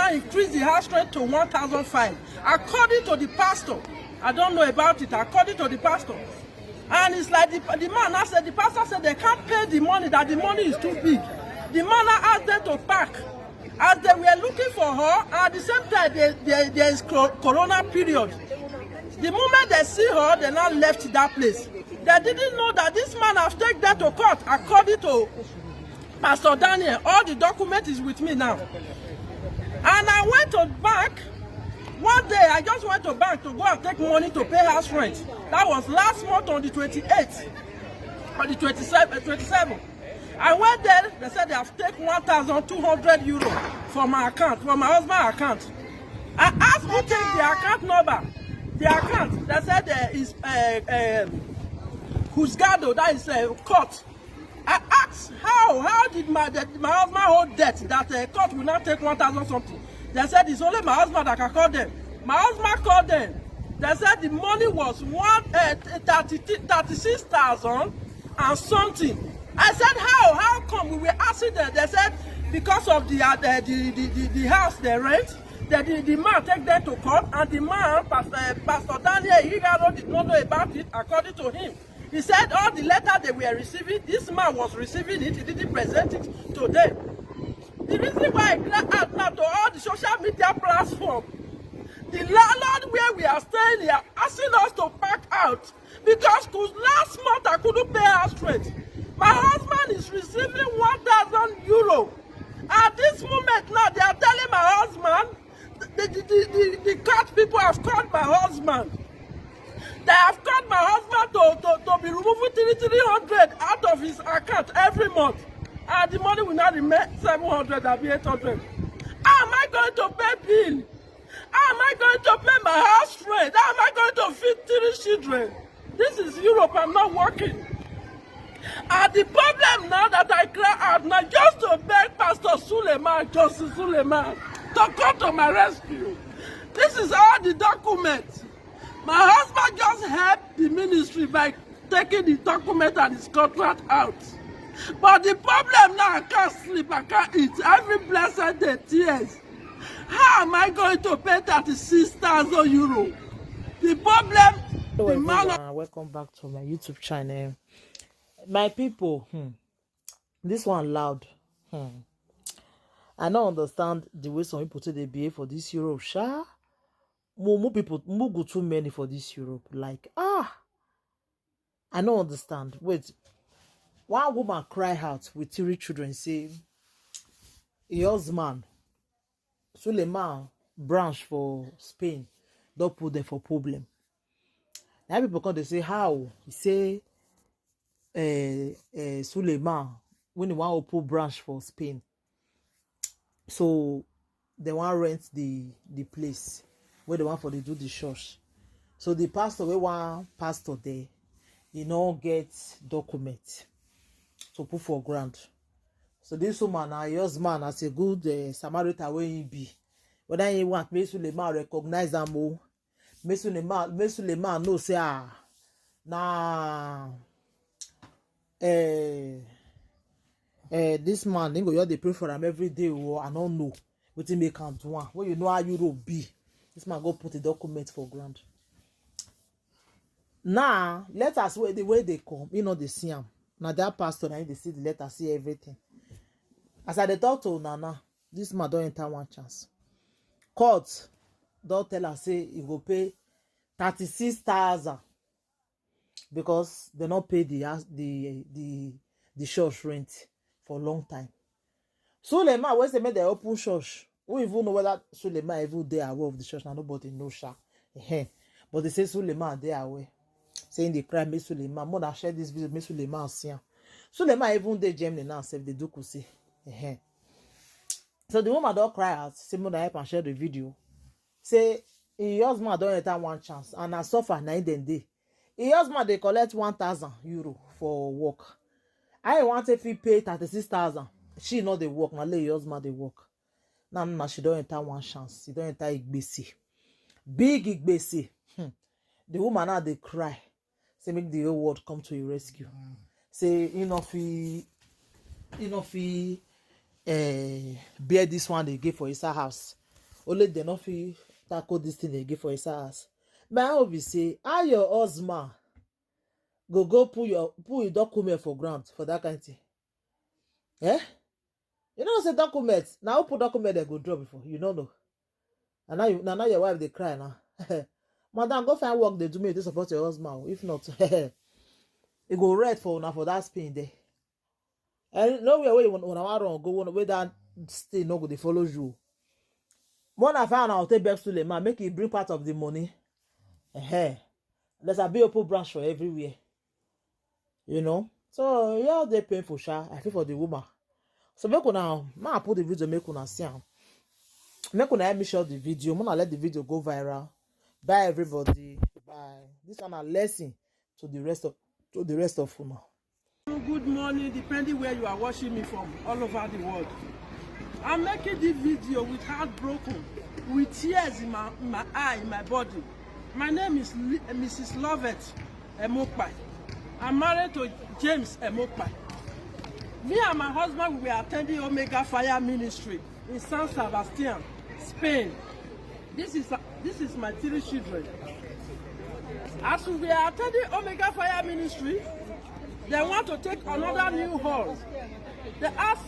now increased the house rent to 1,500. According to the pastor, I don't know about it, according to the pastor. And it's like the man now said, the pastor said they can't pay the money, that the money is too big. The man now asked them to pack. As they were looking for her, at the same time, there is corona period. The moment they see her, they now left that place. They didn't know that this man has taken them to court, according to Pastor Daniel. All the document is with me now. And I went to bank. One day, I just went to bank to go and take money to pay house rent. That was last month on the 28th, or the 27th. I went there, they said they have taken 1,200 euro from my account, from my husband's account. I asked who take the account number. The account, they said there is Husgado, that is court. I asked how did my husband hold debt that court will not take 1,000 something. They said it's only my husband that can call them. My husband called them. They said the money was 36,000 and something. I said how come? We were asking them. They said because of the house they rent, the man take them to court, and the man, Pastor Daniel Higaro, did not know about it. According to him, he said all the letter they were receiving, this man was receiving it. He didn't present it to them. The reason why I clear out now to all the social media platforms, the landlord where we are staying here asking us to pack out because last month I couldn't pay house rent. My husband is receiving 1,000 euro. At this moment now, they are telling my husband, the court people have called my husband. They have called my husband to be removing 300 out of his account every month. And the money will not remain 700 and 800. How am I going to pay bill? How am I going to pay my house rent? How am I going to feed 3 children? This is Europe, I'm not working. And the problem now that I clear out now, just to beg Pastor Suleima, Justice Suleima, to come to my rescue. This is all the documents. My husband just helped the ministry by taking the document and his contract out. But the problem now, I can't sleep, I can't eat. Every blessed day, tears. How am I going to pay 36,000 euro? The problem, hello everyone, welcome back to my YouTube channel. My people, this one loud. I don't understand the way some people say they behave for this Europe. More people, more go too many for this Europe. Like, I don't understand. Wait, one woman cry out with 3 children, say, her husband, Suleima, branch for Spain, don't put them for problem. Now people come, they say, how? He say, Suleima, when he want to open branch for Spain, so they want to rent the place where they want for they do the church. So the pastor, we want pastor there, he no get document to put for ground. So this woman, her husband, as a good Samaritan where he be, whether he want me Suleima recognize them more, me Suleima no say this man, they go you they pray for him every day. I don't know what he make him do. When you know how Europe be, this man go put a document for ground. Now let us wait the way they come. You know they see him. Now that pastor, now they see the letter, see everything. As I talk to Nana, this man don't enter one chance. Court don't tell her say he go pay 36,000 because they not pay the church rent for a long time. Suleima, when they made the open church, we even know whether Suleima even there aware of the church. Now nobody knows sha. But they say Suleima there aware. Saying they cry, me Suleima. More than share this video, me Suleima see. Suleima even there Germany now say they do kusi. So the woman don't cry out. Say more than help and share the video. Say her husband don't enter one chance and I suffer 9 day. Her husband they collect 1,000 euro for work. I want if he pay 36,000. She know they work. Now let her husband they work. Now she don't enter one chance. She don't enter Igbesi. Big Igbesi. The woman now they cry. Say make the whole world come to your rescue. Say bear this one they give for his house. only they no fit tackle this thing again for his house. My own be say, how your husband go put your document for ground for that kind of thing? Eh? You know say documents. Now who put document they go drop before? You don't know. And now your wife they cry now. Madam, go find work they do me to support your husband. If not, it go red for now for that spin there. And nowhere where you want to go where that stay no go they follow you. One I found I'll take back Suleima, make it bring part of the money. There's a big open branch for everywhere. You know? So yeah, they painful, sha. I feel for the woman. So make una I put the video, make una see am. Make una help me share the video. I'm gonna let the video go viral. Bye everybody. Bye. This one a lesson to the rest of una. Good morning, depending where you are watching me from, all over the world. I'm making this video with heart broken, with tears in my eye, in my body. My name is Mrs. Lovett Emokpai. I'm married to James Emokpai. Me and my husband, we were attending Omega Fire Ministry in San Sebastian, Spain. This is my 3 children. As we are attending Omega Fire Ministry, they want to take another new hall. They ask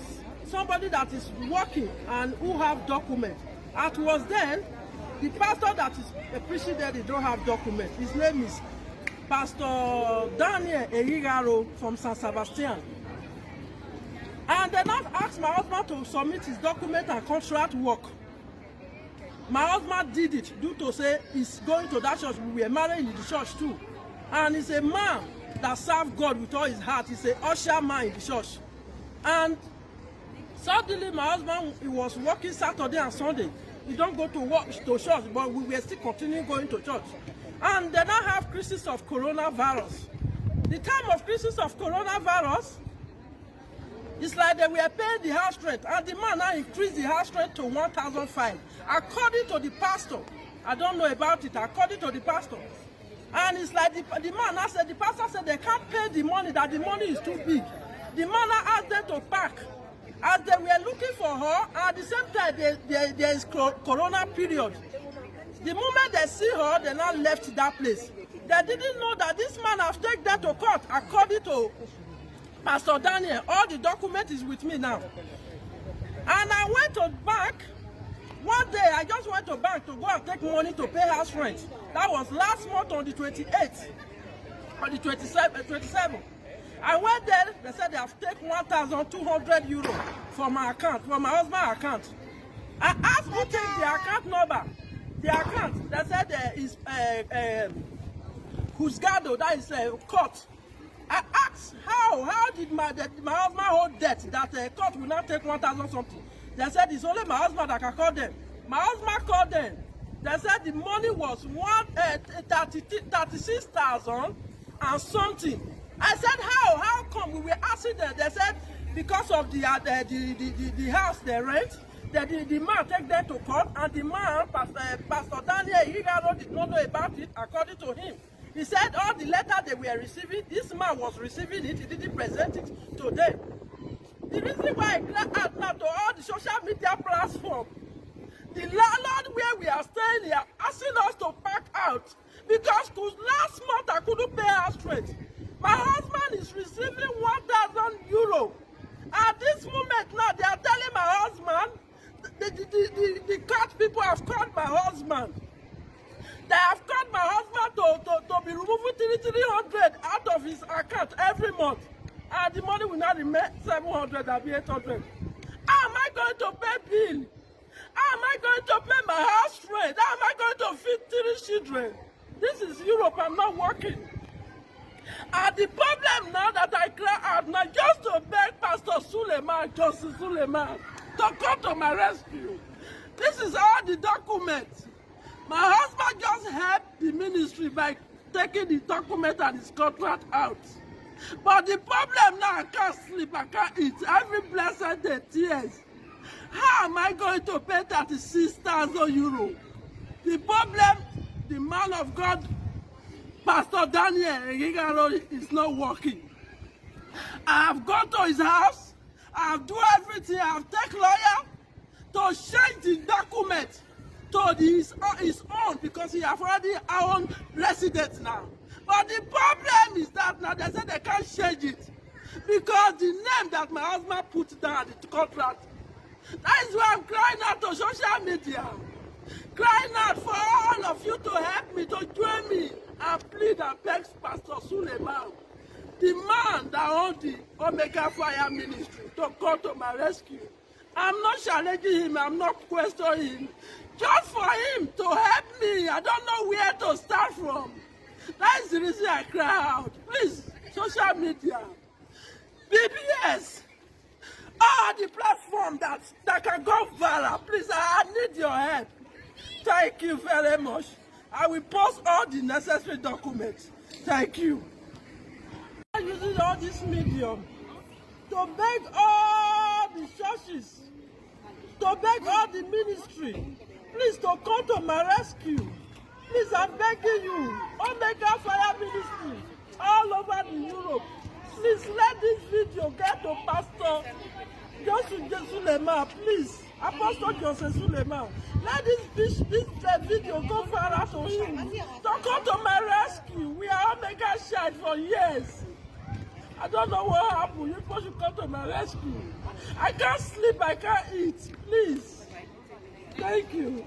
somebody that is working and who have documents. As was then, the pastor that is preaching there, they don't have documents. His name is Pastor Daniel Erigaro from San Sebastian. And they now asked my husband to submit his document and contract work. My husband did it due to say he's going to that church. We were married in the church too. And he's a man that serves God with all his heart. He's an usher man in the church. And suddenly my husband, he was working Saturday and Sunday. He don't go to church, but we were still continuing going to church. And they now have crisis of coronavirus. The time of crisis of coronavirus, it's like they were paying the house rent, and the man now increased the house rent to 1,500. According to the pastor, I don't know about it, according to the pastor. And it's like the man now said, the pastor said they can't pay the money, that the money is too big. The man now asked them to pack. As they were looking for her, at the same time there is corona period. The moment they see her, they now left that place. They didn't know that this man has taken that to court, according to Pastor Daniel. All the document is with me now. And I went to bank. One day, I just went to bank to go and take money to pay house rent. That was last month on the 28th, on the 27th. I went there, they said they have taken 1,200 euro from my account, from my husband's account. I asked who take the account number. The account, they said there is Husgado, that is court. I asked how did my husband hold debt that court will not take 1,000 something. They said it's only my husband that can call them. My husband called them. They said the money was 36,000 and something. I said how come? We were asking them. They said because of the house they rent, the man take them to court, and the man, Pastor Daniel Higaro, did not know about it. According to him, he said all the letter they were receiving, this man was receiving it. He didn't present it to them. The reason why I clear out now to all the social media platforms, the landlord where we are staying here asking us to pack out because last month I couldn't pay house rent. My husband is receiving 1,000 euro. At this moment now, they are telling my husband, the court people have called my husband. They have called my husband to be removing 300 out of his account every month. And the money will not remain 700 and 800. How am I going to pay bill? How am I going to pay my house rent? How am I going to feed 3 children? This is Europe, I'm not working. And the problem now that I clear out now, just to beg Pastor Suleima, Justice Suleima, to come to my rescue. This is all the documents. My husband just helped the ministry by taking the document and his contract out. But the problem now, I can't sleep, I can't eat. Every blessed day, tears. How am I going to pay 36,000 euro? The problem, the man of God, Pastor Daniel Erigaro, is not working. I have gone to his house. I have done everything. I have taken lawyer to change the document. to his own because he have already own residence now. But the problem is that now they say they can't change it because the name that my husband put down the contract. That is why I'm crying out to social media, crying out for all of you to help me, to join me and plead and beg Pastor Suleima, the man that owns the Omega Fire Ministry, to come to my rescue. I'm not challenging him, I'm not questioning him. Just for him to help me, I don't know where to start from. That is the reason I cry out. Please, social media, BBS, all the platform that can go viral, please, I need your help. Thank you very much. I will post all the necessary documents. Thank you. I'm using all this medium to beg all the churches, to beg all the ministry, please to come to my rescue. Please, I'm begging you, Omega Fire Ministry, all over the Europe. Please let this video get to Pastor Suleima, please. Apostle Joseph Suleima. Let this video go far out to him. Don't come to my rescue. We are Omega Child for years. I don't know what happened. You supposed to come to my rescue. I can't sleep, I can't eat. Please. Thank you.